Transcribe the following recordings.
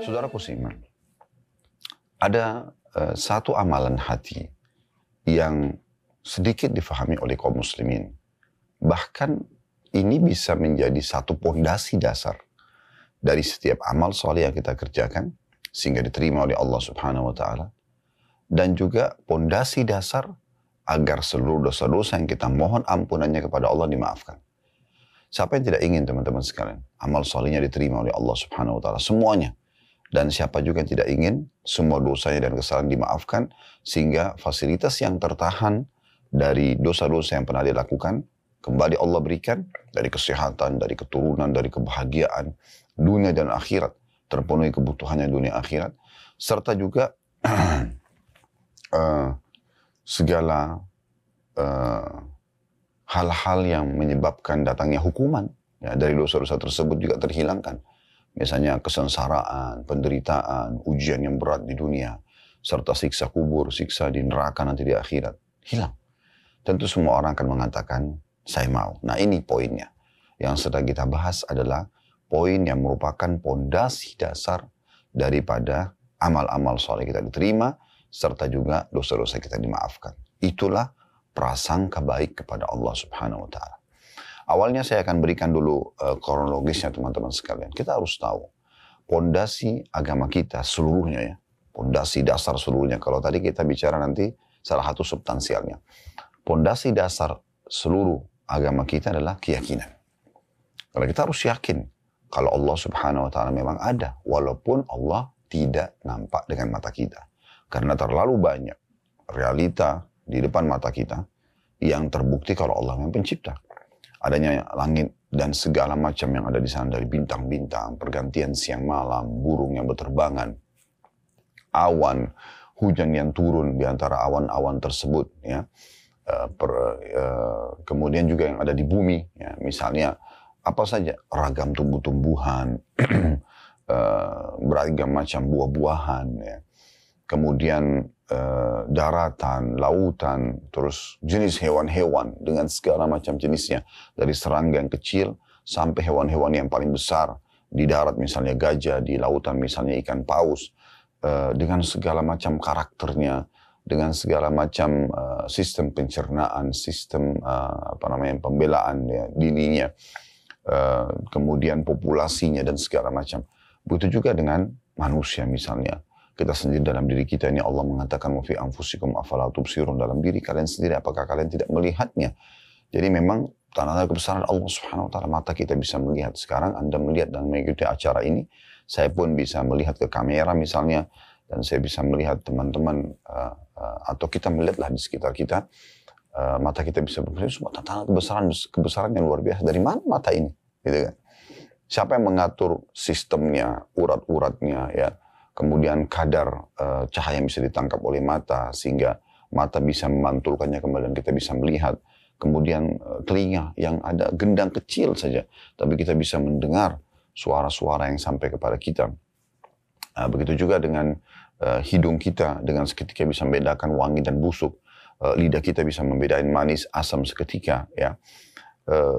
Saudaraku seiman, ada satu amalan hati yang sedikit difahami oleh kaum muslimin. Bahkan ini bisa menjadi satu pondasi dasar dari setiap amal soleh yang kita kerjakan sehingga diterima oleh Allah Subhanahu wa taala, dan juga pondasi dasar agar seluruh dosa-dosa yang kita mohon ampunannya kepada Allah dimaafkan. Siapa yang tidak ingin, teman-teman sekalian, amal solehnya diterima oleh Allah Subhanahu wa taala semuanya? Dan siapa juga yang tidak ingin semua dosanya dan kesalahan dimaafkan, sehingga fasilitas yang tertahan dari dosa-dosa yang pernah dilakukan kembali Allah berikan, dari kesehatan, dari keturunan, dari kebahagiaan dunia dan akhirat, terpenuhi kebutuhannya dunia akhirat, serta juga segala hal-hal yang menyebabkan datangnya hukuman ya, dari dosa-dosa tersebut juga terhilangkan. Misalnya kesengsaraan, penderitaan, ujian yang berat di dunia, serta siksa kubur, siksa di neraka nanti di akhirat, hilang. Tentu semua orang akan mengatakan, saya mau. Nah ini poinnya. Yang sedang kita bahas adalah poin yang merupakan pondasi dasar daripada amal-amal soleh kita diterima, serta juga dosa-dosa kita dimaafkan. Itulah prasangka baik kepada Allah Subhanahu wa taala. Awalnya saya akan berikan dulu kronologisnya, teman-teman sekalian. Kita harus tahu pondasi agama kita seluruhnya ya. Pondasi dasar seluruhnya. Kalau tadi kita bicara nanti salah satu substansialnya. Pondasi dasar seluruh agama kita adalah keyakinan. Kalau kita harus yakin kalau Allah Subhanahu wa taala memang ada, walaupun Allah tidak nampak dengan mata kita. Karena terlalu banyak realita di depan mata kita yang terbukti kalau Allah memang pencipta. Adanya langit dan segala macam yang ada di sana, dari bintang-bintang, pergantian siang malam, burung yang berterbangan, awan, hujan yang turun di antara awan-awan tersebut, ya. Kemudian juga yang ada di bumi, ya. Misalnya apa saja, ragam tumbuh-tumbuhan, beragam macam buah-buahan, ya. Kemudian daratan, lautan, terus jenis hewan-hewan dengan segala macam jenisnya. Dari serangga yang kecil sampai hewan-hewan yang paling besar. Di darat misalnya gajah, di lautan misalnya ikan paus. Dengan segala macam karakternya, dengan segala macam sistem pencernaan, sistem pembelaan ya, dininya. Kemudian populasinya dan segala macam. Begitu juga dengan manusia misalnya. Kita sendiri dalam diri kita ini Allah mengatakan wa fi anfusikum afala tubsirun, dalam diri kalian sendiri apakah kalian tidak melihatnya. Jadi memang tanda-tanda kebesaran Allah Subhanahu wa taala, mata kita bisa melihat. Sekarang Anda melihat dan mengikuti acara ini, saya pun bisa melihat ke kamera misalnya, dan saya bisa melihat teman-teman atau kita melihatlah di sekitar kita, mata kita bisa berfungsi. Semua tanda kebesaran yang luar biasa. Dari mana mata ini, gitu kan? Siapa yang mengatur sistemnya, urat-uratnya, ya? Kemudian kadar cahaya yang bisa ditangkap oleh mata sehingga mata bisa memantulkannya kembali dan kita bisa melihat. Kemudian telinga yang ada gendang kecil saja, tapi kita bisa mendengar suara-suara yang sampai kepada kita. Begitu juga dengan hidung kita, dengan seketika bisa membedakan wangi dan busuk. Lidah kita bisa membedakan manis, asam seketika, ya.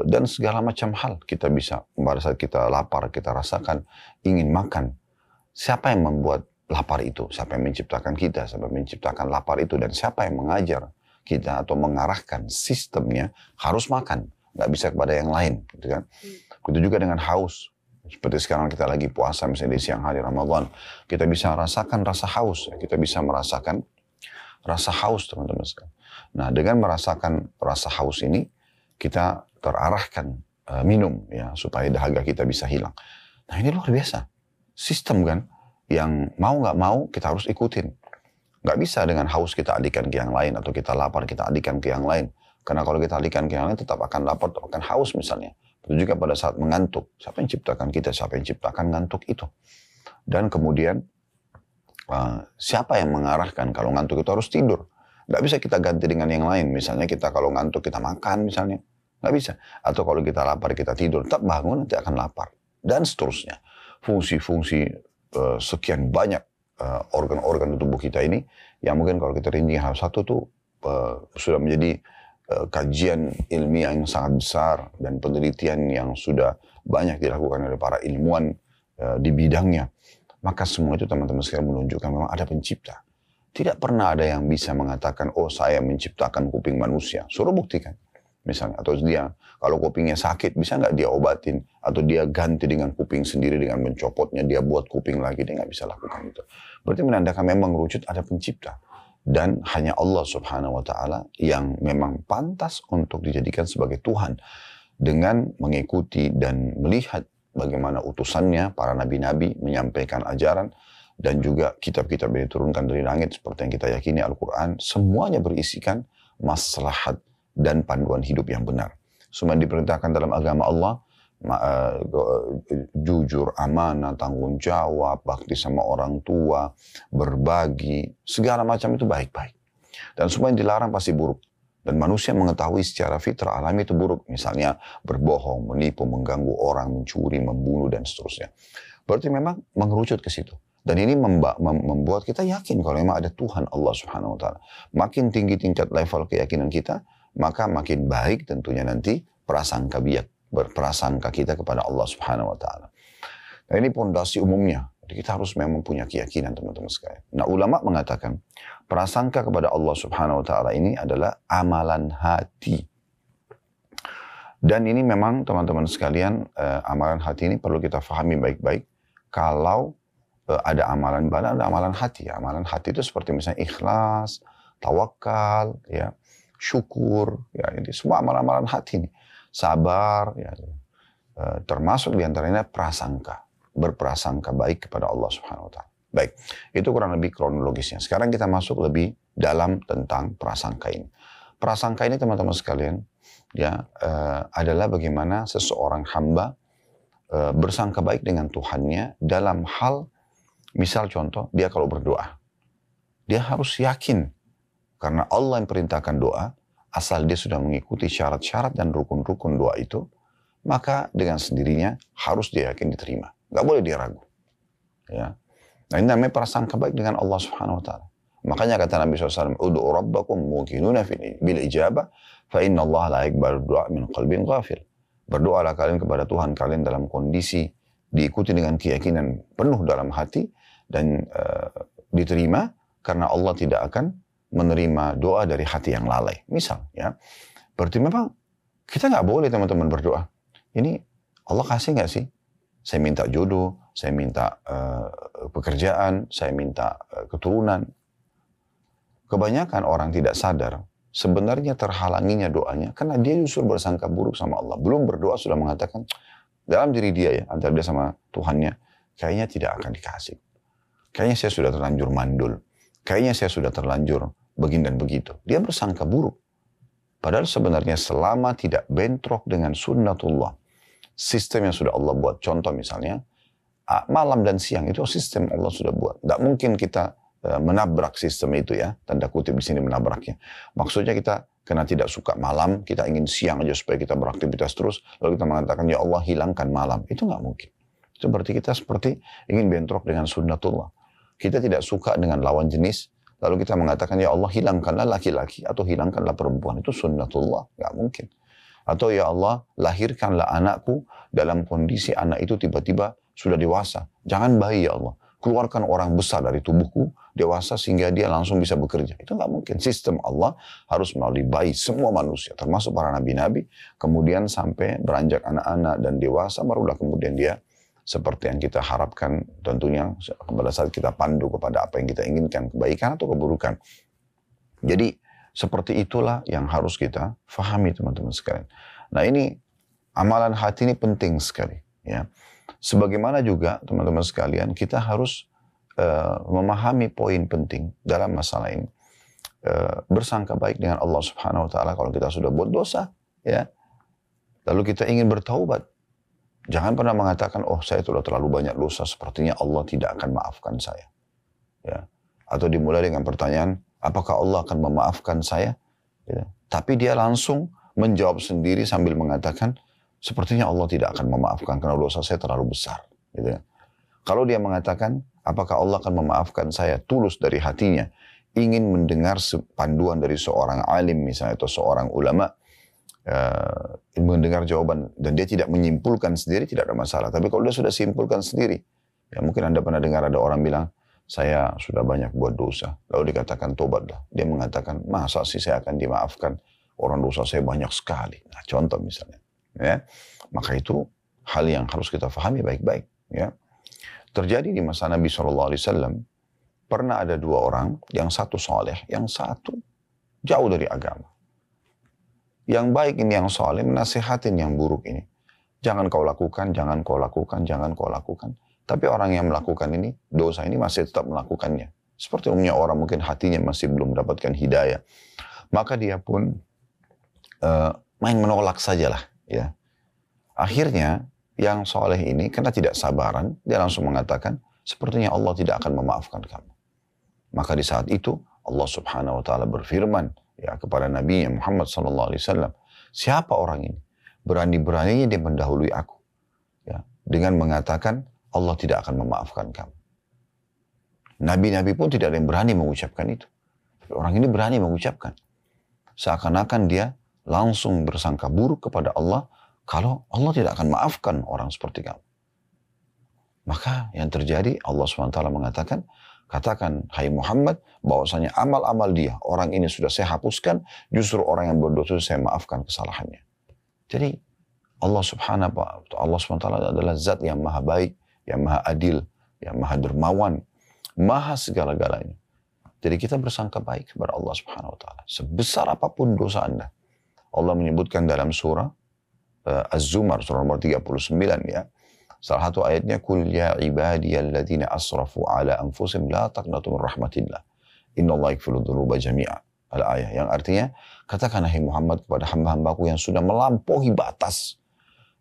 Dan segala macam hal kita bisa, pada saat kita lapar, kita rasakan ingin makan. Siapa yang membuat lapar itu? Siapa yang menciptakan kita? Siapa yang menciptakan lapar itu? Dan siapa yang mengajar kita atau mengarahkan sistemnya harus makan? Nggak bisa kepada yang lain. Gitu kan? Begitu juga dengan haus. Seperti sekarang kita lagi puasa misalnya di siang hari Ramadan. Kita bisa rasakan rasa haus. Kita bisa merasakan rasa haus, teman-teman sekalian. Nah, dengan merasakan rasa haus ini, kita terarahkan minum ya supaya dahaga kita bisa hilang. Nah, ini luar biasa. Sistem kan, yang mau nggak mau kita harus ikutin. Nggak bisa dengan haus kita alihkan ke yang lain, atau kita lapar kita alihkan ke yang lain. Karena kalau kita alihkan ke yang lain tetap akan lapar, tetap akan haus misalnya. Itu juga pada saat mengantuk. Siapa yang ciptakan kita? Siapa yang ciptakan ngantuk itu? Dan kemudian siapa yang mengarahkan kalau ngantuk itu harus tidur? Nggak bisa kita ganti dengan yang lain. Misalnya kita kalau ngantuk kita makan misalnya. Nggak bisa. Atau kalau kita lapar kita tidur. Tetap bangun nanti akan lapar. Dan seterusnya. Fungsi-fungsi sekian banyak organ-organ di tubuh kita ini, yang mungkin kalau kita rinci hal satu tuh sudah menjadi kajian ilmiah yang sangat besar dan penelitian yang sudah banyak dilakukan oleh para ilmuwan di bidangnya. maka semua itu teman-teman sekalian menunjukkan memang ada pencipta. Tidak pernah ada yang bisa mengatakan, oh saya menciptakan kuping manusia. Suruh buktikan. Misalnya, atau dia, kalau kupingnya sakit, bisa nggak dia obatin? Atau dia ganti dengan kuping sendiri dengan mencopotnya, dia buat kuping lagi, dia nggak bisa lakukan itu. Berarti menandakan memang wujud ada pencipta. Dan hanya Allah subhanahu wa ta'ala yang memang pantas untuk dijadikan sebagai Tuhan. Dengan mengikuti dan melihat bagaimana utusannya, para nabi-nabi menyampaikan ajaran, dan juga kitab-kitab yang diturunkan dari langit seperti yang kita yakini Al-Quran, semuanya berisikan maslahat dan panduan hidup yang benar. Semua yang diperintahkan dalam agama Allah, jujur, amanah, tanggung jawab, bakti sama orang tua, berbagi, segala macam itu baik-baik. Dan semua yang dilarang pasti buruk. Dan manusia mengetahui secara fitrah alami itu buruk. Misalnya berbohong, menipu, mengganggu orang, mencuri, membunuh, dan seterusnya. Berarti memang mengerucut ke situ. Dan ini membuat kita yakin kalau memang ada Tuhan Allah subhanahu wa ta'ala. Makin tinggi tingkat level keyakinan kita, maka makin baik tentunya nanti prasangka kita kepada Allah subhanahu wa ta'ala. Nah ini pondasi umumnya. Jadi kita harus memang punya keyakinan teman-teman sekalian. Nah ulama mengatakan, prasangka kepada Allah subhanahu wa ta'ala ini adalah amalan hati. Dan ini memang teman-teman sekalian, amalan hati ini perlu kita fahami baik-baik. Kalau ada amalan badan, ada amalan hati. Amalan hati itu seperti misalnya ikhlas, tawakal, ya, syukur, ya, ini semua amalan-amalan hati ini. Sabar, ya, termasuk diantaranya prasangka, berprasangka baik kepada Allah Subhanahu Wa Taala. Baik, itu kurang lebih kronologisnya. Sekarang kita masuk lebih dalam tentang prasangka ini. Prasangka ini teman-teman sekalian, ya, adalah bagaimana seseorang hamba bersangka baik dengan Tuhannya dalam hal, misal contoh, dia kalau berdoa, dia harus yakin karena Allah yang perintahkan doa, asal dia sudah mengikuti syarat-syarat dan rukun-rukun doa itu, maka dengan sendirinya harus dia yakin diterima. Gak boleh dia ragu. Ya. Nah ini namanya prasangka baik dengan Allah Subhanahu Wa Taala. Makanya kata Nabi SAW, Udu'u rabbakum muqinuna bil ijabah, fa inna Allah la yaqbalu du'a min qalbin ghafil. Berdoalah kalian kepada Tuhan kalian dalam kondisi diikuti dengan keyakinan penuh dalam hati dan diterima karena Allah tidak akan menerima doa dari hati yang lalai. Misal, ya, berarti memang kita nggak boleh teman-teman berdoa. Ini Allah kasih nggak sih? Saya minta jodoh, saya minta pekerjaan, saya minta keturunan. Kebanyakan orang tidak sadar. Sebenarnya terhalanginya doanya karena dia justru bersangka buruk sama Allah. Belum berdoa sudah mengatakan dalam diri dia ya, antara dia sama Tuhannya, kayaknya tidak akan dikasih. Kayaknya saya sudah terlanjur mandul. Kayaknya saya sudah terlanjur begini dan begitu. Dia bersangka buruk. Padahal sebenarnya selama tidak bentrok dengan sunnatullah, sistem yang sudah Allah buat. Contoh misalnya, malam dan siang itu sistem Allah sudah buat. Tidak mungkin kita menabrak sistem itu ya, tanda kutip di sini menabraknya. Maksudnya kita karena tidak suka malam, kita ingin siang aja supaya kita beraktivitas terus, lalu kita mengatakan ya Allah hilangkan malam. Itu nggak mungkin. Itu berarti kita seperti ingin bentrok dengan sunnatullah. Kita tidak suka dengan lawan jenis, lalu kita mengatakan ya Allah hilangkanlah laki-laki atau hilangkanlah perempuan. Itu sunnatullah, nggak mungkin. Atau ya Allah lahirkanlah anakku dalam kondisi anak itu tiba-tiba sudah dewasa. Jangan bayi ya Allah. Keluarkan orang besar dari tubuhku, dewasa sehingga dia langsung bisa bekerja. Itu nggak mungkin. Sistem Allah harus melalui bayi semua manusia, termasuk para nabi-nabi, kemudian sampai beranjak anak-anak dan dewasa, barulah kemudian dia seperti yang kita harapkan tentunya pada saat kita pandu kepada apa yang kita inginkan, kebaikan atau keburukan. Jadi seperti itulah yang harus kita fahami teman-teman sekalian. Nah ini amalan hati ini penting sekali. Ya. Sebagaimana juga teman-teman sekalian kita harus memahami poin penting dalam masalah ini. Bersangka baik dengan Allah Subhanahu Wa Taala kalau kita sudah buat dosa, ya, lalu kita ingin bertaubat. Jangan pernah mengatakan, oh saya sudah terlalu banyak dosa, sepertinya Allah tidak akan maafkan saya. Ya. Atau dimulai dengan pertanyaan, apakah Allah akan memaafkan saya? Ya. Tapi dia langsung menjawab sendiri sambil mengatakan, sepertinya Allah tidak akan memaafkan karena dosa saya terlalu besar. Gitu. Kalau dia mengatakan, apakah Allah akan memaafkan saya tulus dari hatinya, ingin mendengar panduan dari seorang alim misalnya atau seorang ulama, mendengar jawaban dan dia tidak menyimpulkan sendiri, tidak ada masalah. Tapi kalau dia sudah simpulkan sendiri, Ya, mungkin Anda pernah dengar ada orang bilang, saya sudah banyak buat dosa. Lalu dikatakan tobatlah. Dia mengatakan, masa sih saya akan dimaafkan? Orang dosa saya banyak sekali. Nah, contoh misalnya. Ya, maka itu hal yang harus kita fahami baik-baik. Ya. Terjadi di masa Nabi SAW, pernah ada dua orang, yang satu soleh, yang satu jauh dari agama. Yang baik ini yang soleh, menasihatin yang buruk ini. Jangan kau lakukan, jangan kau lakukan, jangan kau lakukan. Tapi orang yang melakukan ini, dosa ini masih tetap melakukannya. Seperti umumnya orang mungkin hatinya masih belum mendapatkan hidayah. Maka dia pun main menolak sajalah. Ya. Akhirnya yang soleh ini karena tidak sabaran, dia langsung mengatakan, sepertinya Allah tidak akan memaafkan kamu. Maka di saat itu Allah Subhanahu Wa Taala berfirman ya kepada Nabi Muhammad SAW, siapa orang ini? Berani-beraninya dia mendahului aku, ya, dengan mengatakan Allah tidak akan memaafkan kamu. Nabi-nabi pun tidak ada yang berani mengucapkan itu. Tapi orang ini berani mengucapkan. Seakan-akan dia langsung bersangka buruk kepada Allah kalau Allah tidak akan maafkan orang seperti kamu. Maka yang terjadi Allah SWT mengatakan, katakan hai Muhammad bahwasanya amal-amal dia, orang ini sudah saya hapuskan, justru orang yang berdosa saya maafkan kesalahannya. Jadi Allah SWT adalah zat yang maha baik, yang maha adil, yang maha dermawan, maha segala-galanya. Jadi kita bersangka baik kepada Allah Subhanahu Wa Taala. Sebesar apapun dosa Anda. Allah menyebutkan dalam surah Az-Zumar, surah nomor 39 ya. Salah satu ayatnya, Kul ya ibadiyalladzina asrafu ala anfusihim la taqnatu min rahmatillah. Innallaha yaghfiru dzunuba jami'a. Al-ayah yang artinya, katakan hai Muhammad kepada hamba-hambaku yang sudah melampaui batas.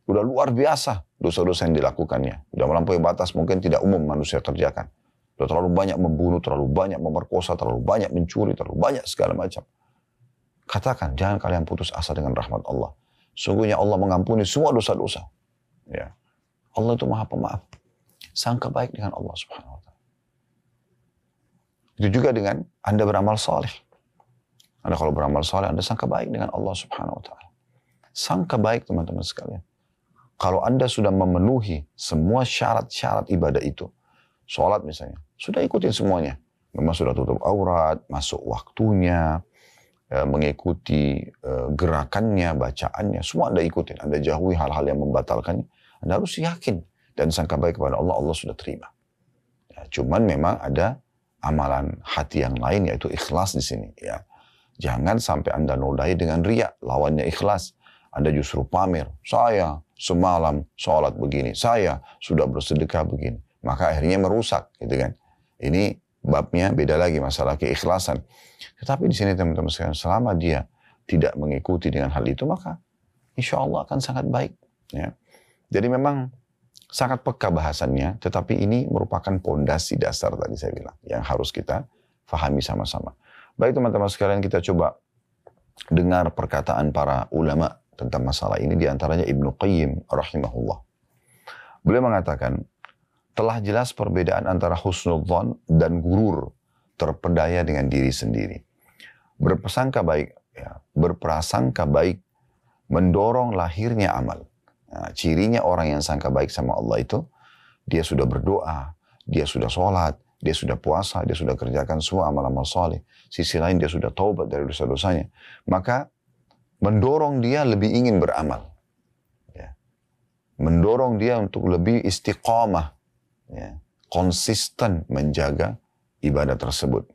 Sudah luar biasa dosa-dosa yang dilakukannya. Sudah melampaui batas mungkin tidak umum manusia kerjakan. Sudah terlalu banyak membunuh, terlalu banyak memerkosa, terlalu banyak mencuri, terlalu banyak segala macam. Katakan, jangan kalian putus asa dengan rahmat Allah. Sungguhnya Allah mengampuni semua dosa-dosa. Ya. Allah itu maha pemaaf. Sangka baik dengan Allah Subhanahu Wa Taala. Itu juga dengan Anda beramal saleh. Anda kalau beramal saleh, Anda sangka baik dengan Allah Subhanahu Wa Taala. Sangka baik teman-teman sekalian. Kalau Anda sudah memenuhi semua syarat-syarat ibadah itu, sholat misalnya, sudah ikutin semuanya. Memang sudah tutup aurat, masuk waktunya, mengikuti gerakannya, bacaannya, semua Anda ikutin. Anda jauhi hal-hal yang membatalkannya. Anda harus yakin dan sangka baik kepada Allah, Allah sudah terima. Ya, cuman memang ada amalan hati yang lain, yaitu ikhlas di sini. Ya. Jangan sampai Anda nodai dengan riya, lawannya ikhlas. Anda justru pamer, saya semalam sholat begini, saya sudah bersedekah begini. Maka akhirnya merusak, gitu kan. Ini babnya beda lagi, masalah keikhlasan. Tetapi di sini teman-teman sekalian, selama dia tidak mengikuti dengan hal itu, maka insya Allah akan sangat baik. Ya. Jadi memang sangat peka bahasannya, tetapi ini merupakan pondasi dasar tadi saya bilang, yang harus kita fahami sama-sama. Baik teman-teman sekalian, kita coba dengar perkataan para ulama tentang masalah ini, diantaranya Ibnu Qayyim rahimahullah. Beliau mengatakan, telah jelas perbedaan antara husnudzon dan gurur, terpedaya dengan diri sendiri. Berprasangka baik, ya, berprasangka baik mendorong lahirnya amal. Nah, cirinya orang yang sangka baik sama Allah itu, dia sudah berdoa, dia sudah sholat, dia sudah puasa, dia sudah kerjakan semua amal-amal soleh. Sisi lain dia sudah taubat dari dosa-dosanya. Maka mendorong dia lebih ingin beramal. Ya. Mendorong dia untuk lebih istiqamah. Ya. Konsisten menjaga ibadah tersebut.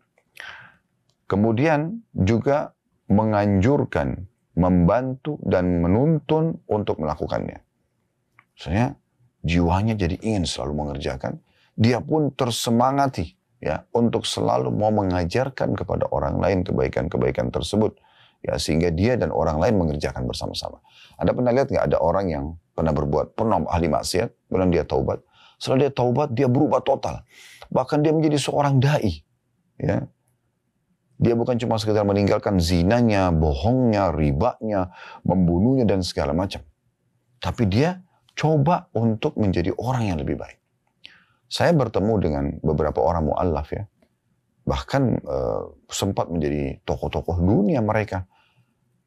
Kemudian juga menganjurkan, membantu dan menuntun untuk melakukannya. Maksudnya jiwanya jadi ingin selalu mengerjakan. Dia pun tersemangati ya untuk selalu mau mengajarkan kepada orang lain kebaikan-kebaikan tersebut. Ya, sehingga dia dan orang lain mengerjakan bersama-sama. Anda pernah lihat nggak ada orang yang pernah ahli maksiat, kemudian dia taubat. Setelah dia taubat, dia berubah total. Bahkan dia menjadi seorang dai. Ya. Dia bukan cuma sekedar meninggalkan zinanya, bohongnya, ribanya, membunuhnya dan segala macam. Tapi dia coba untuk menjadi orang yang lebih baik. Saya bertemu dengan beberapa orang mu'allaf ya. Bahkan sempat menjadi tokoh-tokoh dunia mereka.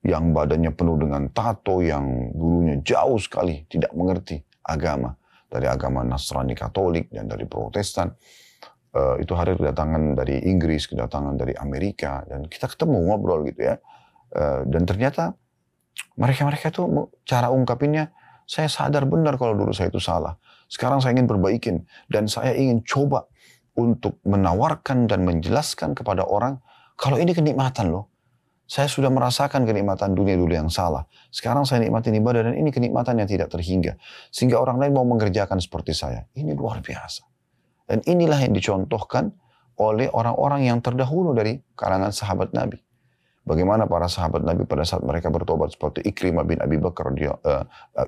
Yang badannya penuh dengan tato, yang dulunya jauh sekali tidak mengerti agama. dari agama Nasrani Katolik dan dari Protestan. Itu hadir kedatangan dari Inggris, kedatangan dari Amerika, dan kita ketemu ngobrol gitu ya. Dan ternyata mereka tuh cara ungkapinnya, saya sadar benar kalau dulu saya itu salah. Sekarang saya ingin perbaikin, dan saya ingin coba untuk menawarkan dan menjelaskan kepada orang, kalau ini kenikmatan loh. Saya sudah merasakan kenikmatan dunia dulu yang salah. Sekarang saya nikmatin ibadah, dan ini kenikmatan yang tidak terhingga. Sehingga orang lain mau mengerjakan seperti saya. Ini luar biasa. Dan inilah yang dicontohkan oleh orang-orang yang terdahulu dari kalangan sahabat Nabi. Bagaimana para sahabat Nabi pada saat mereka bertobat seperti Ikrimah bin Abi Bakar,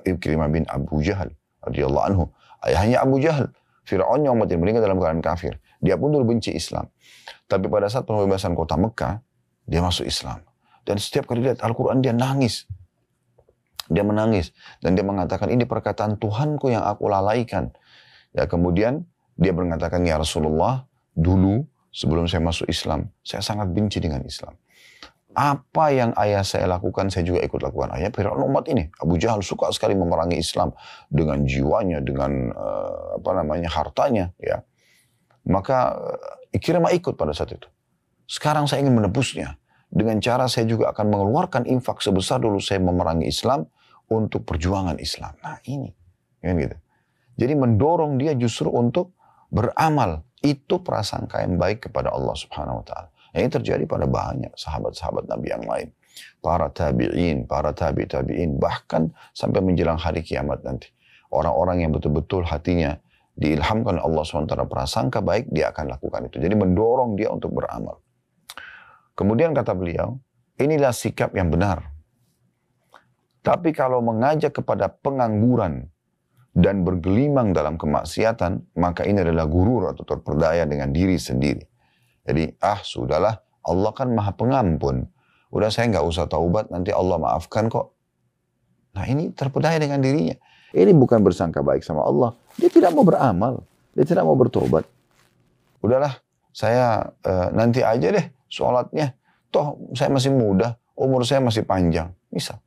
Ikrimah bin Abu Jahal radhiyallahu anhu. Ayahnya Abu Jahal, Fir'aun yang umat yang meninggal dalam keadaan kafir. Dia pun dulu benci Islam. Tapi pada saat pembebasan kota Mekah, dia masuk Islam. Dan setiap kali lihat Al-Quran dia nangis. Dia menangis. Dan dia mengatakan, ini perkataan Tuhanku yang aku lalaikan. Ya, kemudian dia mengatakan, ya Rasulullah, dulu sebelum saya masuk Islam, saya sangat benci dengan Islam. Apa yang ayah saya lakukan, saya juga ikut lakukan. Ayah Fir'aun umat ini, Abu Jahal suka sekali memerangi Islam dengan jiwanya, dengan hartanya. Ya. Maka Ikrimah ikut pada saat itu. Sekarang saya ingin menebusnya. Dengan cara saya juga akan mengeluarkan infak sebesar dulu saya memerangi Islam untuk perjuangan Islam. Nah ini. Kan gitu. Jadi mendorong dia justru untuk beramal. Itu prasangka yang baik kepada Allah Subhanahu wa Ta'ala. Ini terjadi pada banyak sahabat-sahabat Nabi yang lain. Para tabi'in, para tabi'in, bahkan sampai menjelang hari kiamat nanti. Orang-orang yang betul-betul hatinya diilhamkan Allah SWT prasangka baik, dia akan lakukan itu. Jadi mendorong dia untuk beramal. Kemudian kata beliau, inilah sikap yang benar. Tapi kalau mengajak kepada pengangguran dan bergelimang dalam kemaksiatan, maka ini adalah gurur atau terperdaya dengan diri sendiri. Jadi, sudahlah, Allah kan maha pengampun. Udah saya nggak usah taubat, nanti Allah maafkan kok. Nah ini terpedaya dengan dirinya. Ini bukan bersangka baik sama Allah. Dia tidak mau beramal. Dia tidak mau bertobat. Udahlah, saya nanti aja deh sholatnya. Toh saya masih muda, umur saya masih panjang. Misal.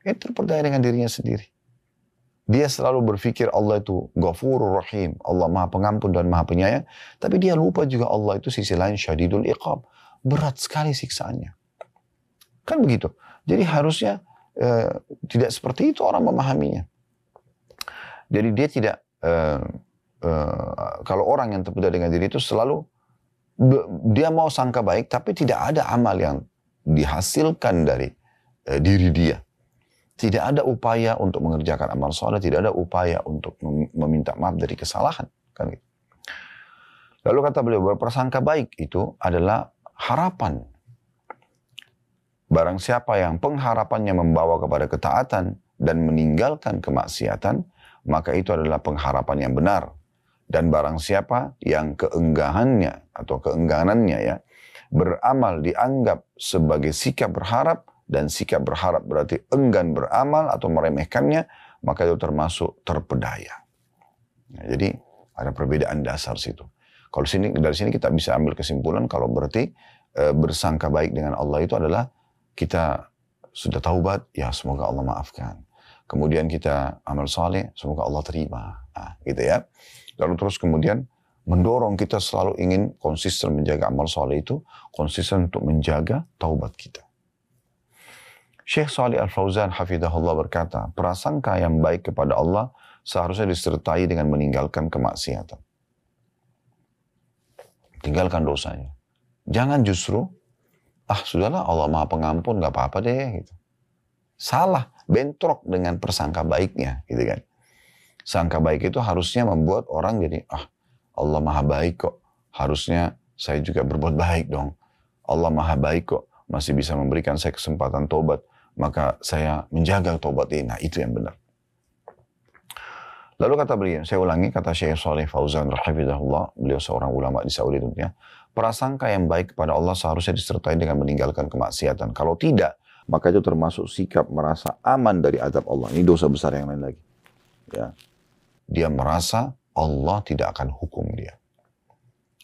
Ini terpedaya dengan dirinya sendiri. Dia selalu berpikir Allah itu Ghafurur Rahim. Allah maha pengampun dan maha penyayang. Tapi dia lupa juga Allah itu sisi lain syadidul iqab. Berat sekali siksaannya. Kan begitu. Jadi harusnya tidak seperti itu orang memahaminya. Jadi dia tidak, kalau orang yang terpedaya dengan diri itu selalu, dia mau sangka baik tapi tidak ada amal yang dihasilkan dari diri dia. Tidak ada upaya untuk mengerjakan amal soleh, tidak ada upaya untuk meminta maaf dari kesalahan. Kan gitu. Lalu kata beliau, berprasangka baik itu adalah harapan. Barang siapa yang pengharapannya membawa kepada ketaatan dan meninggalkan kemaksiatan, maka itu adalah pengharapan yang benar. Dan barang siapa yang keengganannya atau keengganannya ya, beramal dianggap sebagai sikap berharap, dan sikap berharap berarti enggan beramal atau meremehkannya, maka itu termasuk terpedaya. Nah, jadi ada perbedaan dasar situ. Kalau dari sini kita bisa ambil kesimpulan kalau berarti bersangka baik dengan Allah itu adalah kita sudah taubat, ya semoga Allah maafkan. Kemudian kita amal saleh, semoga Allah terima. Nah, gitu ya. Lalu terus kemudian mendorong kita selalu ingin konsisten menjaga amal saleh itu, konsisten untuk menjaga taubat kita. Syekh Shalih Al-Fauzan hafidhahullah berkata, prasangka yang baik kepada Allah seharusnya disertai dengan meninggalkan kemaksiatan. Tinggalkan dosanya. Jangan justru, sudahlah Allah maha pengampun, gak apa-apa deh. Gitu. Salah, bentrok dengan persangka baiknya. Gitu kan. Sangka baik itu harusnya membuat orang jadi, Allah maha baik kok. Harusnya saya juga berbuat baik dong. Allah maha baik kok. Masih bisa memberikan saya kesempatan tobat. Maka saya menjaga tobat ini. Nah itu yang benar. Lalu kata beliau, saya ulangi kata Syekh Shalih Fauzan rahimahullah, beliau seorang ulama di Saudi tentunya, prasangka yang baik kepada Allah seharusnya disertai dengan meninggalkan kemaksiatan. Kalau tidak, maka itu termasuk sikap merasa aman dari azab Allah. Ini dosa besar yang lain lagi. Ya. Dia merasa Allah tidak akan hukum dia.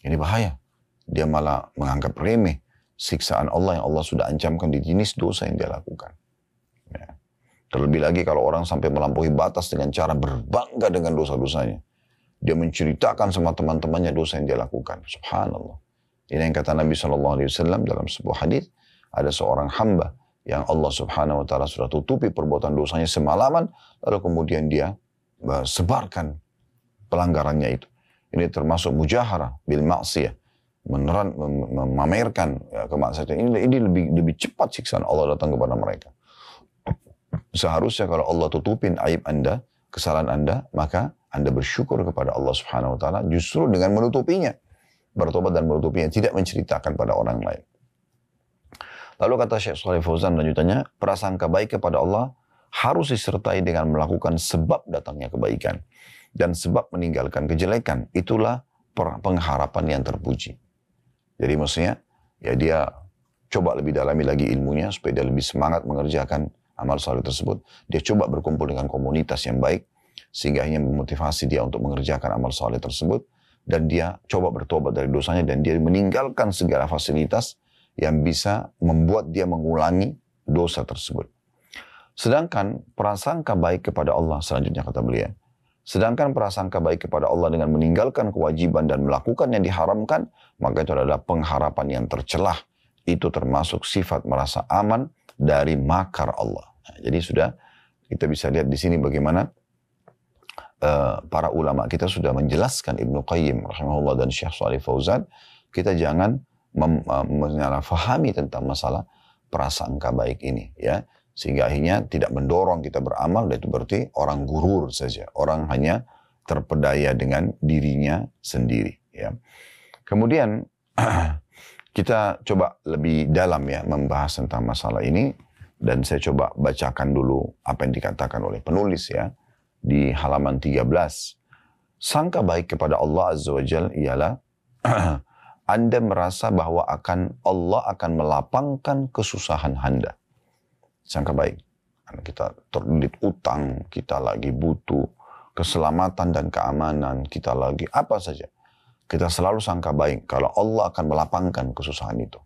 Ini bahaya. Dia malah menganggap remeh siksaan Allah yang Allah sudah ancamkan di jenis dosa yang dia lakukan. Ya. Terlebih lagi kalau orang sampai melampaui batas dengan cara berbangga dengan dosa-dosanya. Dia menceritakan sama teman-temannya dosa yang dia lakukan. Subhanallah. Ini yang kata Nabi SAW dalam sebuah hadis. Ada seorang hamba yang Allah Subhanahu Wa Taala sudah tutupi perbuatan dosanya semalaman. Lalu kemudian dia sebarkan pelanggarannya itu. Ini termasuk mujaharah bil maksiyah. Memamerkan kemaksiatan. Ini lebih cepat siksaan Allah datang kepada mereka. Seharusnya kalau Allah tutupin aib Anda, kesalahan Anda, maka Anda bersyukur kepada Allah Subhanahu Wa Taala justru dengan menutupinya. Bertobat dan menutupinya, tidak menceritakan pada orang lain. Lalu kata Syekh Shalih Fauzan lanjutannya, prasangka baik kepada Allah harus disertai dengan melakukan sebab datangnya kebaikan dan sebab meninggalkan kejelekan. Itulah pengharapan yang terpuji. Jadi maksudnya, ya dia coba lebih dalami lagi ilmunya supaya dia lebih semangat mengerjakan amal saleh tersebut. Dia coba berkumpul dengan komunitas yang baik sehingga hanya memotivasi dia untuk mengerjakan amal saleh tersebut, dan dia coba bertobat dari dosanya dan dia meninggalkan segala fasilitas yang bisa membuat dia mengulangi dosa tersebut. Sedangkan prasangka baik kepada Allah, selanjutnya kata beliau, sedangkan prasangka baik kepada Allah dengan meninggalkan kewajiban dan melakukan yang diharamkan, maka itu adalah pengharapan yang tercelah. Itu termasuk sifat merasa aman dari makar Allah. Nah, jadi sudah kita bisa lihat di sini bagaimana para ulama kita sudah menjelaskan, Ibnu Qayyim rahimahullah dan Syekh Shalih Fauzan, kita jangan menyalahfahami tentang masalah prasangka baik ini, ya, sehingga akhirnya tidak mendorong kita beramal, dan itu berarti orang gurur saja, orang hanya terpedaya dengan dirinya sendiri, ya. Kemudian kita coba lebih dalam ya membahas tentang masalah ini, dan saya coba bacakan dulu apa yang dikatakan oleh penulis ya di halaman 13. Sangka baik kepada Allah Azza wa Jalla ialah Anda merasa bahwa Allah akan melapangkan kesusahan Anda. Sangka baik. Kita terlilit utang, kita lagi butuh keselamatan dan keamanan, kita lagi apa saja. Kita selalu sangka baik kalau Allah akan melapangkan kesusahan itu.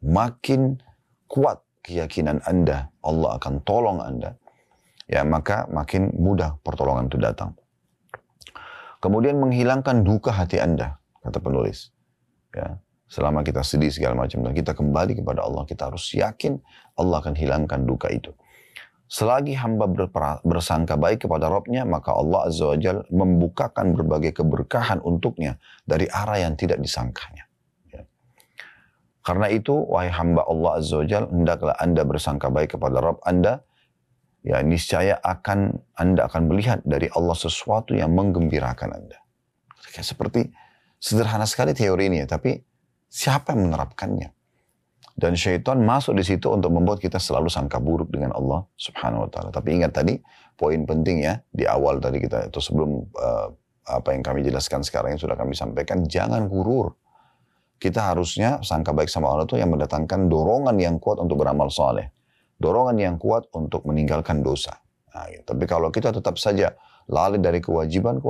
Makin kuat keyakinan Anda, Allah akan tolong Anda, ya, maka makin mudah pertolongan itu datang. Kemudian menghilangkan duka hati Anda, kata penulis. Ya, selama kita sedih segala macam dan kita kembali kepada Allah, kita harus yakin Allah akan hilangkan duka itu. Selagi hamba bersangka baik kepada Rabb-Nya, maka Allah Azza wa Jalla membukakan berbagai keberkahan untuknya dari arah yang tidak disangkanya. Ya. Karena itu, wahai hamba Allah Azza wa Jalla, hendaklah Anda bersangka baik kepada Rabb Anda. Ya, niscaya Anda akan melihat dari Allah sesuatu yang menggembirakan Anda. Seperti sederhana sekali teori ini ya, tapi siapa yang menerapkannya? Dan syaitan masuk di situ untuk membuat kita selalu sangka buruk dengan Allah Subhanahu Wa Taala. Tapi ingat tadi poin penting ya di awal tadi kita itu sebelum apa yang kami jelaskan sekarang yang sudah kami sampaikan, jangan gurur. Kita harusnya sangka baik sama Allah itu yang mendatangkan dorongan yang kuat untuk beramal saleh. Dorongan yang kuat untuk meninggalkan dosa. Nah, gitu. Tapi kalau kita tetap saja lalai dari kewajiban,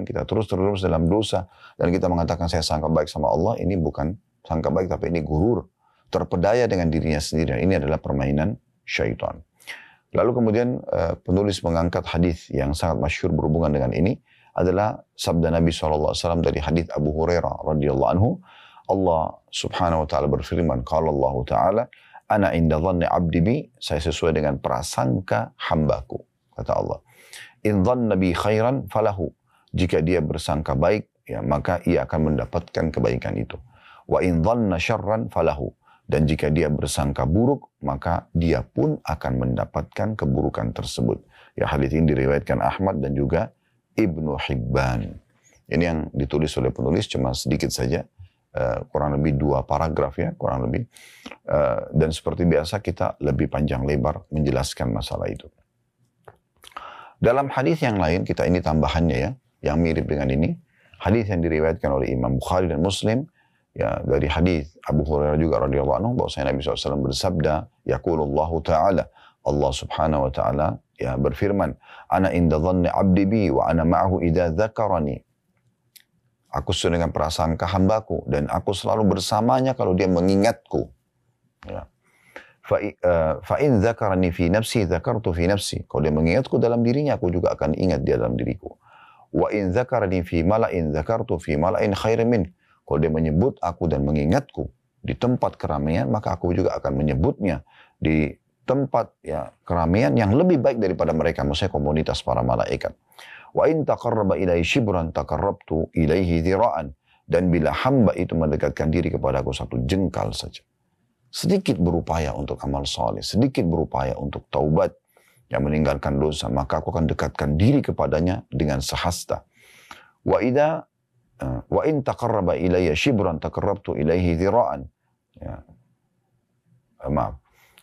kita terus dalam dosa, dan kita mengatakan saya sangka baik sama Allah, ini bukan sangka baik, tapi ini gurur. Terpedaya dengan dirinya sendiri. Ini adalah permainan syaitan. Lalu kemudian penulis mengangkat hadis yang sangat masyhur berhubungan dengan ini, adalah sabda Nabi SAW dari hadis Abu Hurairah radhiyallahu anhu. Allah Subhanahu Wa Taala berfirman, qala Allah Taala, ana inda dhanni abdi bi, saya sesuai dengan prasangka hambaku, kata Allah. In dhanna bi khairan falahu, jika dia bersangka baik, ya, maka ia akan mendapatkan kebaikan itu. Wa in dhanna syarran falahu, dan jika dia bersangka buruk, maka dia pun akan mendapatkan keburukan tersebut. Ya, hadits ini diriwayatkan Ahmad dan juga Ibnu Hibban. Ini yang ditulis oleh penulis cuma sedikit saja. Kurang lebih 2 paragraf ya, kurang lebih. Dan seperti biasa kita lebih panjang lebar menjelaskan masalah itu. Dalam hadis yang lain, kita ini tambahannya ya, yang mirip dengan ini. Hadis yang diriwayatkan oleh Imam Bukhari dan Muslim, ya, dari hadis Abu Hurairah juga radhiyallahu anhu, bahwasanya Nabi SAW bersabda, yaqulullahu ta'ala, Allah Subhanahu Wa Ta'ala ya berfirman, ana inda dhanni abdi bi wa ana ma'ahu idza dzakarani. Aku sesuai dengan prasangka hambaku, dan aku selalu bersamanya kalau dia mengingatku. Ya. Fa'in dzakarani fi nafsi, dzakartu fi nafsi. Kalau dia mengingatku dalam dirinya, aku juga akan ingat dia dalam diriku. Wa in dzakarani fi mala'in, dzakartu fi mala'in khairin min. Kalau dia menyebut aku dan mengingatku di tempat keramaian, maka aku juga akan menyebutnya di tempat ya keramaian yang lebih baik daripada mereka, maksudnya komunitas para malaikat. Wa in taqarraba ilaihi shibran taqarrabtu ilaihi dhira'an. Dan bila hamba itu mendekatkan diri kepadaku satu jengkal saja, sedikit berupaya untuk amal saleh, sedikit berupaya untuk taubat, yang meninggalkan dosa, maka aku akan dekatkan diri kepadanya dengan sehasta. Wa in taqarraba ilayya shibran taqarrabtu ilaihi dhira'an. Ya. Maaf.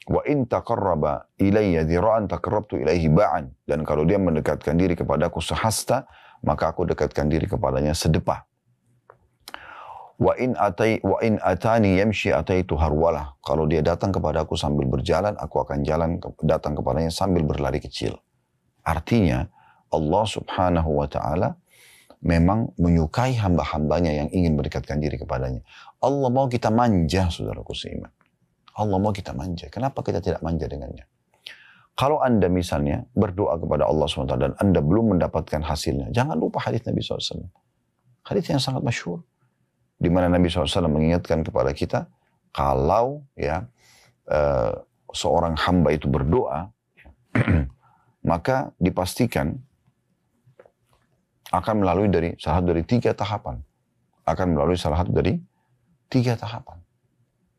Wa in taqarraba ilayya dhira'an taqarrabtu ilaihi ba'an. Dan kalau dia mendekatkan diri kepadaku sehasta, maka aku dekatkan diri kepadanya sedepah. Wa in atani yamshi ataitu harwalah. Kalau dia datang kepadaku sambil berjalan, aku akan datang kepadanya sambil berlari kecil. Artinya Allah Subhanahu wa taala memang menyukai hamba-hambanya yang ingin mendekatkan diri kepadanya. Allah mau kita manja, saudaraku seiman. Allah mau kita manja. Kenapa kita tidak manja dengannya? Kalau Anda misalnya berdoa kepada Allah SWT dan Anda belum mendapatkan hasilnya, jangan lupa hadis Nabi SAW. Hadis yang sangat masyhur, di mana Nabi SAW mengingatkan kepada kita, kalau ya seorang hamba itu berdoa, maka dipastikan akan melalui salah satu dari 3 tahapan. Akan melalui salah satu dari 3 tahapan.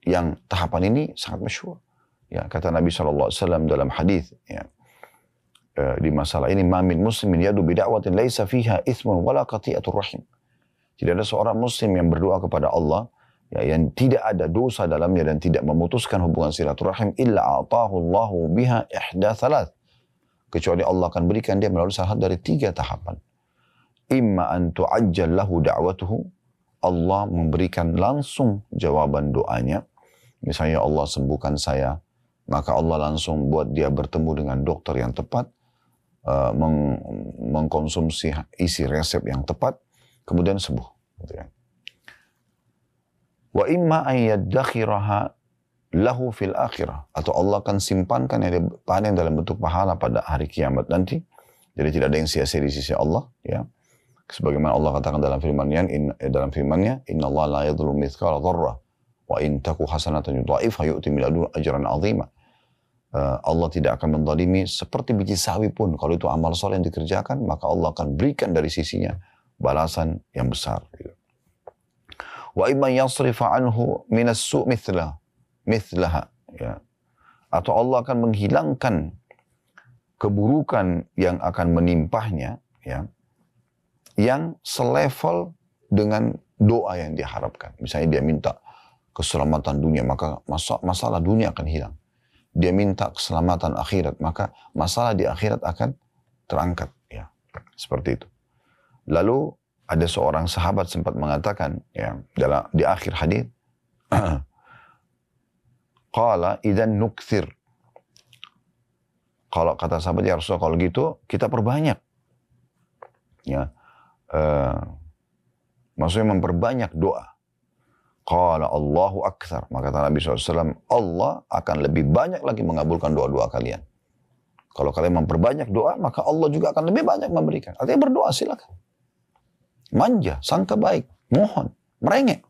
Yang tahapan ini sangat masyhur. Ya, kata Nabi SAW dalam hadis, ya, di masalah ini, ma min muslimin yadu bida'watin laisa fiha ithmun wala qati'atur rahim. Tidak ada seorang muslim yang berdoa kepada Allah ya, yang tidak ada dosa dalamnya dan tidak memutuskan hubungan silaturahim illa atahu Allahu biha ihda thalath. Kecuali Allah akan berikan dia melalui salah satu dari 3 tahapan. Imma an tu'ajjal lahu da'watuhu. Allah memberikan langsung jawaban doanya. Misalnya Allah sembuhkan saya, maka Allah langsung buat dia bertemu dengan dokter yang tepat, mengkonsumsi isi resep yang tepat, kemudian sembuh. Gitu ya. Wa imma an yaddakhiraha lahu fil akhirah. Atau Allah akan simpankan yang dipanen dalam bentuk pahala pada hari kiamat nanti. Jadi tidak ada yang sia-sia di sisi Allah. Ya. Sebagaimana Allah katakan dalam firman-Nya, Inna Allah la yadhlu mithqala dharrah wa in taku hasanatan yudha'ifha yu'ti min ladunhu ajran 'azima. Allah tidak akan menzalimi seperti biji sawi pun. Kalau itu amal saleh yang dikerjakan, maka Allah akan berikan dari sisinya balasan yang besar. Wa imma yasrifa anhu minas su' mithlaha. Ya. Atau Allah akan menghilangkan keburukan yang akan menimpahnya, ya, yang selevel dengan doa yang diharapkan. Misalnya dia minta keselamatan dunia, maka masalah dunia akan hilang. Dia minta keselamatan akhirat, maka masalah di akhirat akan terangkat. Ya, seperti itu. Lalu ada seorang sahabat sempat mengatakan, ya, di akhir hadis, qala idzan nukthir. Kalau kata sahabat, ya Rasulullah, kalau gitu kita perbanyak. Ya, maksudnya memperbanyak doa. Qala Allahu akthar. Maka kata Nabi SAW, Allah akan lebih banyak lagi mengabulkan doa-doa kalian. Kalau kalian memperbanyak doa, maka Allah juga akan lebih banyak memberikan. Artinya berdoa silakan. Manja, sangka baik, mohon, merengek.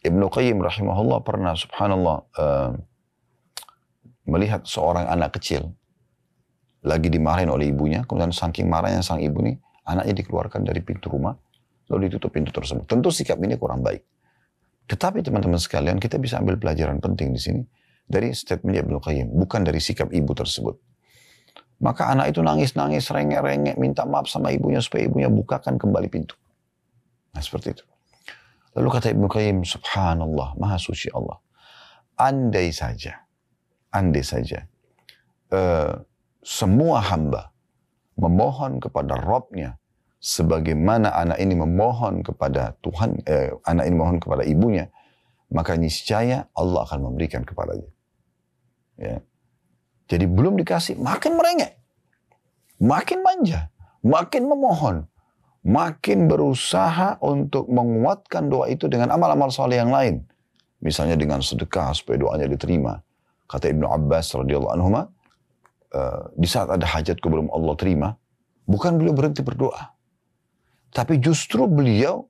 Ibnu Qayyim rahimahullah pernah, subhanallah, melihat seorang anak kecil lagi dimarahin oleh ibunya, kemudian saking marahnya sang ibu ini, anaknya dikeluarkan dari pintu rumah, lalu ditutup pintu tersebut. Tentu sikap ini kurang baik. Tetapi teman-teman sekalian, kita bisa ambil pelajaran penting di sini dari statement Ibnu Qayyim, bukan dari sikap ibu tersebut. Maka anak itu nangis-nangis, rengek-rengek, minta maaf sama ibunya supaya ibunya bukakan kembali pintu. Nah, seperti itu. Lalu kata Ibnu Qayyim, subhanallah, maha suci Allah. Andai saja, semua hamba memohon kepada Rabb-nya sebagaimana anak ini memohon kepada Tuhan, anak ini memohon kepada ibunya, maka niscaya Allah akan memberikan kepadanya. Ya. Jadi belum dikasih, makin merengek, makin manja, makin memohon, makin berusaha untuk menguatkan doa itu dengan amal-amal saleh yang lain. Misalnya dengan sedekah supaya doanya diterima. Kata Ibnu Abbas radhiyallahu anhu, di saat ada hajatku belum Allah terima, bukan beliau berhenti berdoa. Tapi justru beliau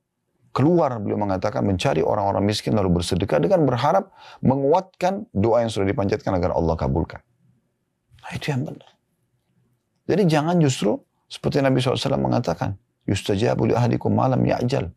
keluar, beliau mengatakan mencari orang-orang miskin lalu bersedekah dengan berharap menguatkan doa yang sudah dipanjatkan agar Allah kabulkan. Nah, itu yang benar. Jadi jangan justru seperti Nabi SAW mengatakan, yustajabu li ahadikum malam ya'jal.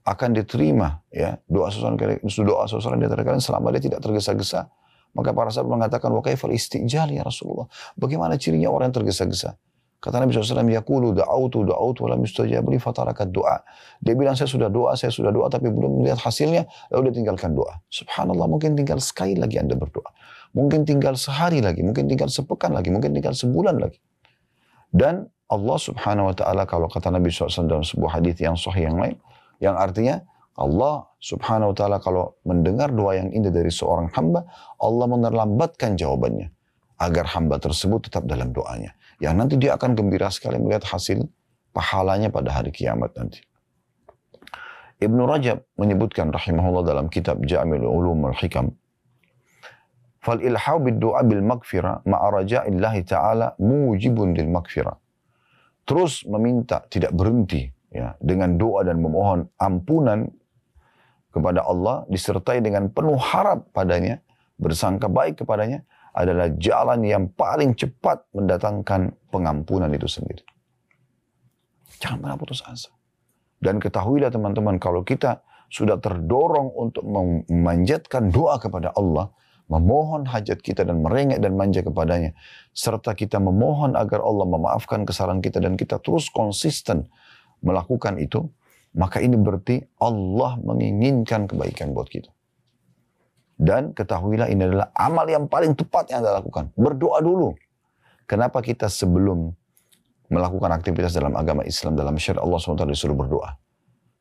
Akan diterima ya doa seseorang di antara kalian selama dia tidak tergesa-gesa. Maka para sahabat mengatakan, wa kaifal istijal ya Rasulullah. Bagaimana cirinya orang yang tergesa-gesa? Kata Nabi SAW, yaqulu da'autu wa lam yustajab li fatarakat doa. Dia bilang, saya sudah doa, tapi belum melihat hasilnya, lalu dia tinggalkan doa. Subhanallah, mungkin tinggal sekali lagi Anda berdoa. Mungkin tinggal sehari lagi, mungkin tinggal sepekan lagi, mungkin tinggal sebulan lagi. Dan Allah Subhanahu wa ta'ala, kalau kata Nabi SAW dalam sebuah hadis yang sahih yang lain, yang artinya Allah Subhanahu wa ta'ala kalau mendengar doa yang indah dari seorang hamba, Allah menerlambatkan jawabannya agar hamba tersebut tetap dalam doanya. Yang nanti dia akan gembira sekali melihat hasil pahalanya pada hari kiamat nanti. Ibnu Rajab menyebutkan rahimahullah dalam kitab Jami'ul Ulum wal Hikam, fal ilhau bid du'a bil maghfirah ma'a raja'illahi ta'ala mujibun lil maghfirah. Terus meminta, tidak berhenti ya, dengan doa dan memohon ampunan kepada Allah disertai dengan penuh harap padanya, bersangka baik kepadanya, adalah jalan yang paling cepat mendatangkan pengampunan itu sendiri. Jangan pernah putus asa. Dan ketahuilah teman-teman, kalau kita sudah terdorong untuk memanjatkan doa kepada Allah, memohon hajat kita dan merengek dan manja kepadanya, serta kita memohon agar Allah memaafkan kesalahan kita dan kita terus konsisten melakukan itu, maka ini berarti Allah menginginkan kebaikan buat kita. Dan ketahuilah ini adalah amal yang paling tepat yang Anda lakukan. Berdoa dulu. Kenapa kita sebelum melakukan aktivitas dalam agama Islam, dalam syariat Allah SWT disuruh berdoa?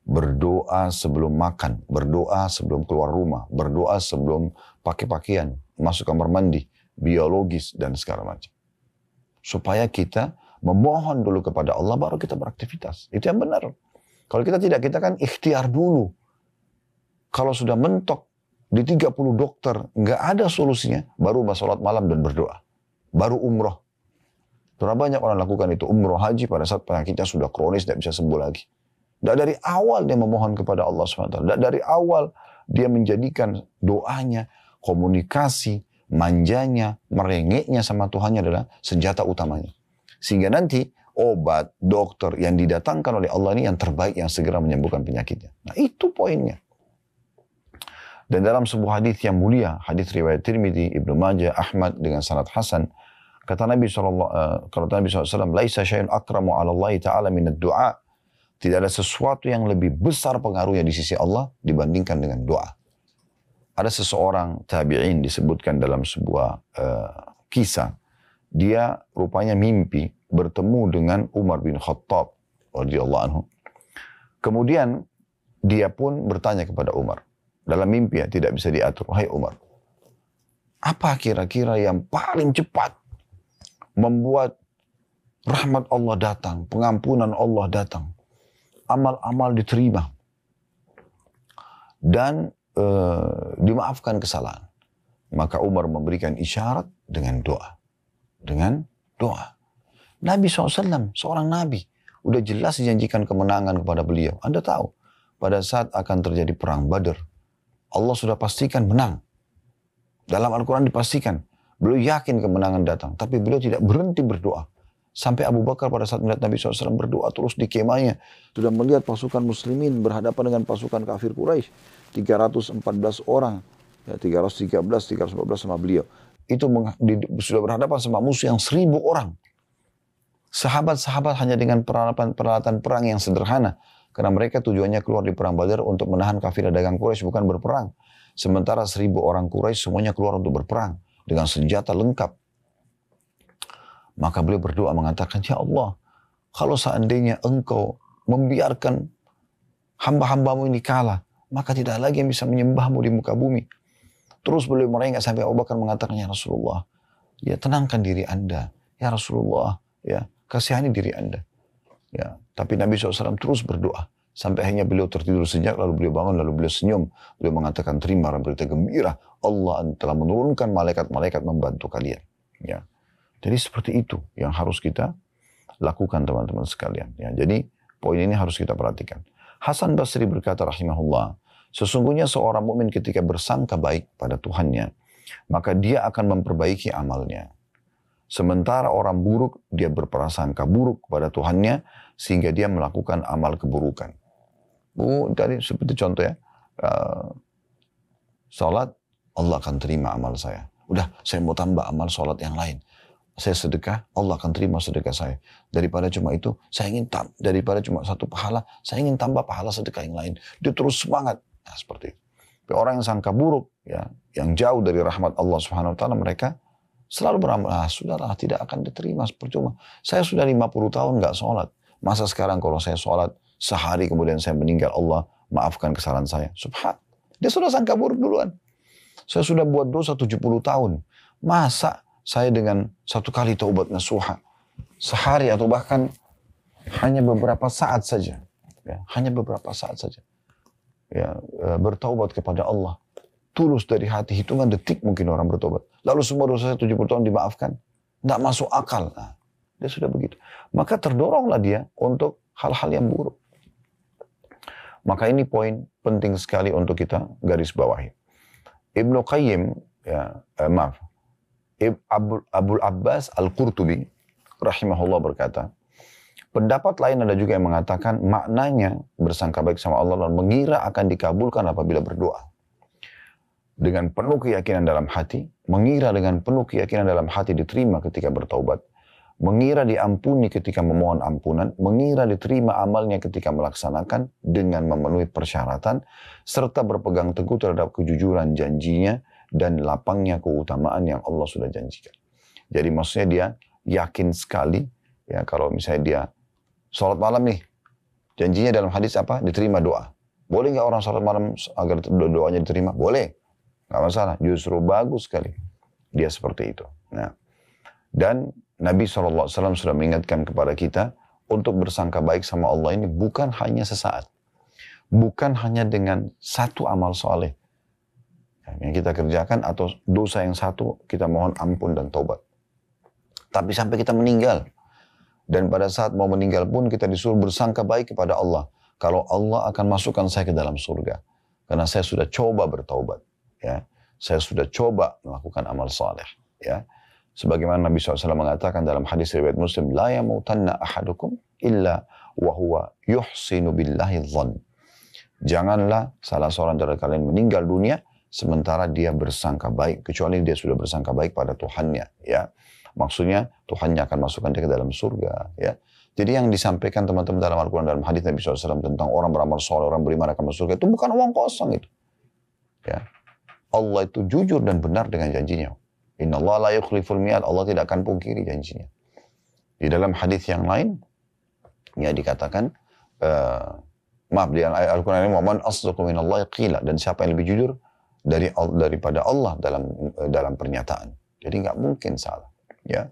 Berdoa sebelum makan, berdoa sebelum keluar rumah, berdoa sebelum pakai pakaian, masuk kamar mandi, biologis, dan segala macam. Supaya kita memohon dulu kepada Allah, baru kita beraktivitas. Itu yang benar. Kalau kita tidak, kita kan ikhtiar dulu. Kalau sudah mentok di 30 dokter, nggak ada solusinya, baru sholat malam dan berdoa. Baru umroh. Terlalu banyak orang lakukan itu, umroh haji pada saat penyakitnya sudah kronis, tidak bisa sembuh lagi. Dan dari awal dia memohon kepada Allah SWT. Dan dari awal dia menjadikan doanya, komunikasi, manjanya, merengeknya sama Tuhannya adalah senjata utamanya. Sehingga nanti obat, dokter yang didatangkan oleh Allah ini yang terbaik, yang segera menyembuhkan penyakitnya. Nah itu poinnya. Dan dalam sebuah hadis yang mulia, hadis riwayat Tirmidzi, Ibnu Majah, Ahmad dengan sanad hasan, kata Nabi SAW, laisa syai'un akramu 'ala Allah Ta'ala min ad-du'a. Tidak ada sesuatu yang lebih besar pengaruhnya di sisi Allah dibandingkan dengan doa. Ada seseorang tabi'in disebutkan dalam sebuah kisah, dia rupanya mimpi bertemu dengan Umar bin Khattab radhiyallahu anhu. Kemudian dia pun bertanya kepada Umar. Dalam mimpi ya, tidak bisa diatur. Wahai Umar, apa kira-kira yang paling cepat membuat rahmat Allah datang, pengampunan Allah datang, amal-amal diterima, dan dimaafkan kesalahan? Maka Umar memberikan isyarat dengan doa. Dengan doa. Nabi SAW, seorang Nabi, udah jelas dijanjikan kemenangan kepada beliau. Anda tahu, pada saat akan terjadi perang Badar, Allah sudah pastikan menang. Dalam Al-Quran dipastikan. Beliau yakin kemenangan datang. Tapi beliau tidak berhenti berdoa. Sampai Abu Bakar pada saat melihat Nabi SAW berdoa terus di kemahnya. Sudah melihat pasukan muslimin berhadapan dengan pasukan kafir Quraisy. 314 orang. Ya, 313, 314 sama beliau. Itu sudah berhadapan sama musuh yang 1000 orang. Sahabat-sahabat hanya dengan peralatan perang yang sederhana. Karena mereka tujuannya keluar di perang Badar untuk menahan kafilah dagang Quraisy, bukan berperang. Sementara 1000 orang Quraisy semuanya keluar untuk berperang dengan senjata lengkap. Maka beliau berdoa mengatakan, ya Allah, kalau seandainya engkau membiarkan hamba-hambamu ini kalah, maka tidak lagi yang bisa menyembahmu di muka bumi. Terus beliau merengek sampai Abu Bakar mengatakan, ya Rasulullah, ya tenangkan diri Anda. Ya Rasulullah, ya kasihani diri Anda. Ya, tapi Nabi SAW terus berdoa. Sampai akhirnya beliau tertidur senyap, lalu beliau bangun, lalu beliau senyum. Beliau mengatakan, terima berita gembira. Allah telah menurunkan malaikat-malaikat membantu kalian. Ya. Jadi seperti itu yang harus kita lakukan teman-teman sekalian. Ya. Jadi poin ini harus kita perhatikan. Hasan Basri berkata rahimahullah, sesungguhnya seorang mukmin ketika bersangka baik pada Tuhannya, maka dia akan memperbaiki amalnya. Sementara orang buruk, dia berprasangka buruk kepada Tuhannya, sehingga dia melakukan amal keburukan. Tadi seperti contoh ya, salat, Allah akan terima amal saya. Udah, saya mau tambah amal salat yang lain. Saya sedekah, Allah akan terima sedekah saya. Daripada cuma itu, saya ingin daripada cuma satu pahala, saya ingin tambah pahala sedekah yang lain. Dia terus semangat. Nah, seperti itu. Tapi orang yang sangka buruk, ya, yang jauh dari rahmat Allah Subhanahu Wa Taala, mereka selalu beramal, sudahlah, tidak akan diterima, percuma. Saya sudah 50 tahun nggak sholat. Masa sekarang kalau saya sholat, sehari kemudian saya meninggal, Allah maafkan kesalahan saya. Subhan. Dia sudah sangka buruk duluan. Saya sudah buat dosa 70 tahun. Masa saya dengan satu kali taubat nasuha, sehari atau bahkan hanya beberapa saat saja. Ya, hanya beberapa saat saja. Ya, bertaubat kepada Allah. Tulus dari hati, hitungan detik mungkin orang bertobat. Lalu semua dosa saya 70 tahun dimaafkan. Tidak masuk akal. Nah, dia sudah begitu. Maka terdoronglah dia untuk hal-hal yang buruk. Maka ini poin penting sekali untuk kita garis bawahi. Ibnu Qayyim, Abul Abbas Al-Qurtubi, rahimahullah berkata, pendapat lain ada juga yang mengatakan maknanya bersangka baik sama Allah dan mengira akan dikabulkan apabila berdoa. Dengan penuh keyakinan dalam hati, mengira dengan penuh keyakinan dalam hati diterima ketika bertaubat, mengira diampuni ketika memohon ampunan, mengira diterima amalnya ketika melaksanakan dengan memenuhi persyaratan, serta berpegang teguh terhadap kejujuran janjinya dan lapangnya keutamaan yang Allah sudah janjikan. Jadi maksudnya dia yakin sekali, ya kalau misalnya dia sholat malam nih, janjinya dalam hadis apa? Diterima doa. Boleh nggak orang sholat malam agar doanya diterima? Boleh. Nggak masalah, justru bagus sekali. Dia seperti itu. Nah, dan Nabi SAW sudah mengingatkan kepada kita untuk bersangka baik sama Allah ini bukan hanya sesaat. Bukan hanya dengan satu amal soleh yang kita kerjakan atau dosa yang satu kita mohon ampun dan taubat. Tapi sampai kita meninggal. Dan pada saat mau meninggal pun kita disuruh bersangka baik kepada Allah. Kalau Allah akan masukkan saya ke dalam surga. Karena saya sudah coba bertaubat. Ya, saya sudah coba melakukan amal saleh. Ya, sebagaimana Nabi SAW mengatakan dalam hadis riwayat Muslim, la yamutanna ahadukum illa wa huwa yuhsinu billahi dhann. Janganlah salah seorang dari kalian meninggal dunia sementara dia bersangka baik, kecuali dia sudah bersangka baik pada Tuhannya. Ya, maksudnya Tuhannya akan masukkan dia ke dalam surga. Ya. Jadi yang disampaikan teman-teman dalam Al-Quran, dalam hadis Nabi SAW tentang orang beramal soleh, orang beriman akan masuk surga, itu bukan uang kosong itu. Ya. Allah itu jujur dan benar dengan janjinya. Inna Allah la yukhliful mi'ad. Allah tidak akan pungkiri janjinya. Di dalam hadis yang lain, ya dikatakan, di Al-Quran ini, "Man asdaqu minallahi qila." Dan siapa yang lebih jujur daripada Allah dalam pernyataan. Jadi nggak mungkin salah. Ya.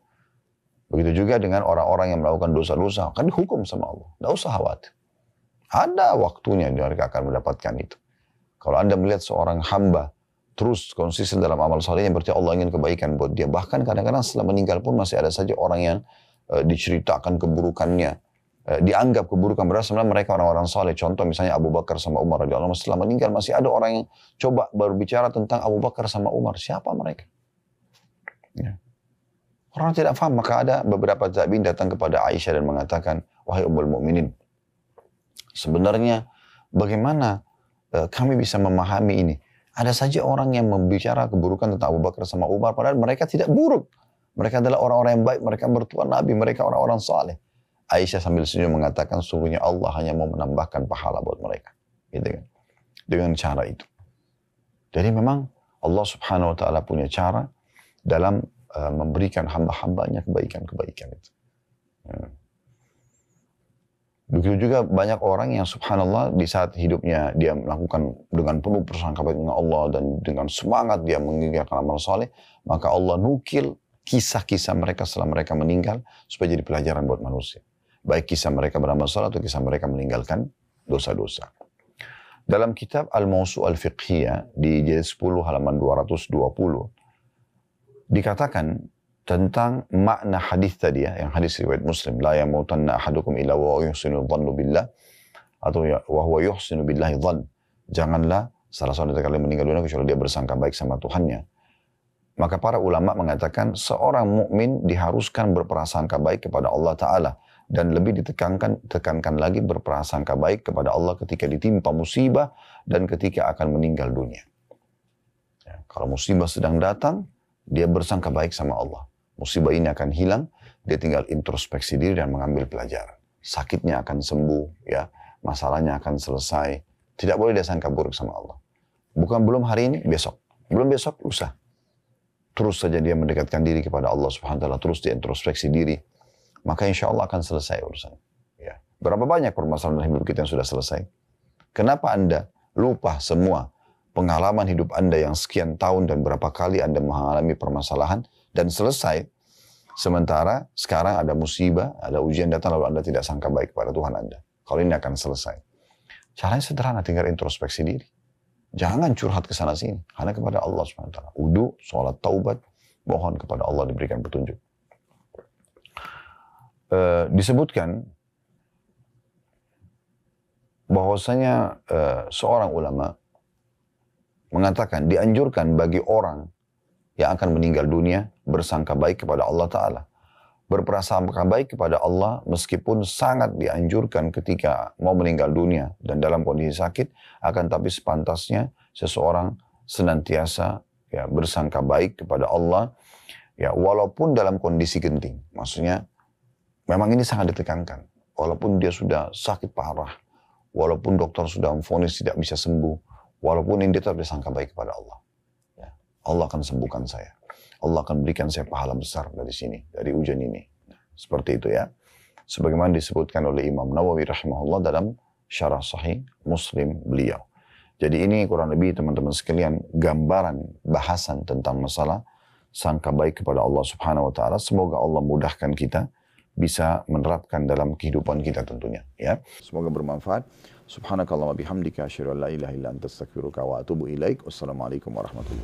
Begitu juga dengan orang-orang yang melakukan dosa-dosa, kan dihukum sama Allah. Nggak usah khawatir. Ada waktunya mereka akan mendapatkan itu. Kalau Anda melihat seorang hamba terus konsisten dalam amal salehnya, berarti Allah ingin kebaikan buat dia. Bahkan kadang-kadang setelah meninggal pun masih ada saja orang yang diceritakan keburukannya, dianggap keburukan, padahal sebenarnya mereka orang-orang saleh. Contoh misalnya Abu Bakar sama Umar radhiyallahu anhu, setelah meninggal masih ada orang yang coba berbicara tentang Abu Bakar sama Umar. Siapa mereka? Ya. Orang tidak paham, maka ada beberapa tabi'in datang kepada Aisyah dan mengatakan, wahai Ummul Mukminin, sebenarnya bagaimana kami bisa memahami ini? Ada saja orang yang membicara keburukan tentang Abu Bakar sama Umar, padahal mereka tidak buruk. Mereka adalah orang-orang yang baik, mereka bertuah Nabi, mereka orang-orang saleh. Aisyah sambil senyum mengatakan, sungguhnya Allah hanya mau menambahkan pahala buat mereka. Gitu kan? Dengan cara itu. Jadi memang Allah Subhanahu Wa Taala punya cara dalam memberikan hamba-hambanya kebaikan-kebaikan itu. Begitu juga banyak orang yang subhanallah di saat hidupnya dia melakukan dengan penuh persangka baik dengan Allah dan dengan semangat dia mengerjakan amal soleh, maka Allah nukil kisah-kisah mereka setelah mereka meninggal supaya jadi pelajaran buat manusia. Baik kisah mereka beramal soleh atau kisah mereka meninggalkan dosa-dosa. Dalam kitab Al-Mawsu' Al-Fiqhiyah di jilid 10 halaman 220 dikatakan tentang makna hadis tadi ya, yang hadis riwayat Muslim, la yamutanna ahadukum illa wa yuhsinu dhannu billah, atau ya, wa huwa yuhsinu billahi dhann. Janganlah salah seorang dari kalian meninggal dunia kecuali dia bersangka baik sama Tuhannya. Maka para ulama mengatakan seorang mukmin diharuskan berprasangka baik kepada Allah Ta'ala. Dan lebih tekankan lagi berprasangka baik kepada Allah ketika ditimpa musibah dan ketika akan meninggal dunia. Ya, kalau musibah sedang datang, dia bersangka baik sama Allah. Musibah ini akan hilang, dia tinggal introspeksi diri dan mengambil pelajaran. Sakitnya akan sembuh, ya, masalahnya akan selesai. Tidak boleh dia sangka buruk sama Allah. Bukan belum hari ini, besok. Belum besok, lusa. Terus saja dia mendekatkan diri kepada Allah Subhanahu wa Ta'ala, terus dia introspeksi diri. Maka insya Allah akan selesai urusan. Ya. Berapa banyak permasalahan dalam hidup kita yang sudah selesai? Kenapa Anda lupa semua pengalaman hidup Anda yang sekian tahun dan berapa kali Anda mengalami permasalahan dan selesai? Sementara sekarang ada musibah, ada ujian datang lalu Anda tidak sangka baik kepada Tuhan Anda. Kalau ini akan selesai. Caranya sederhana, tinggal introspeksi diri. Jangan curhat ke sana sini. Hanya kepada Allah SWT. Wudu, sholat, taubat, mohon kepada Allah diberikan petunjuk. Disebutkan bahwasanya seorang ulama mengatakan dianjurkan bagi orang yang akan meninggal dunia bersangka baik kepada Allah Ta'ala. Berprasangka baik kepada Allah meskipun sangat dianjurkan ketika mau meninggal dunia dan dalam kondisi sakit, akan tapi sepantasnya seseorang senantiasa ya, bersangka baik kepada Allah ya, walaupun dalam kondisi genting. Maksudnya memang ini sangat ditekankan. Walaupun dia sudah sakit parah, walaupun dokter sudah memvonis tidak bisa sembuh, walaupun ini dia tetap bersangka baik kepada Allah. Ya, Allah akan sembuhkan saya. Allah akan berikan saya pahala besar dari sini, dari ujian ini. Nah, seperti itu ya. Sebagaimana disebutkan oleh Imam Nawawi rahimahullah dalam syarah sahih Muslim beliau. Jadi ini kurang lebih teman-teman sekalian gambaran bahasan tentang masalah sangka baik kepada Allah Subhanahu wa Ta'ala. Semoga Allah mudahkan kita bisa menerapkan dalam kehidupan kita tentunya ya. Semoga bermanfaat. Subhanakallahumma bihamdika asyhadu an la ilaha illa anta astaghfiruka wa atubu ilaik. Wassalamualaikum warahmatullahi wabarakatuh.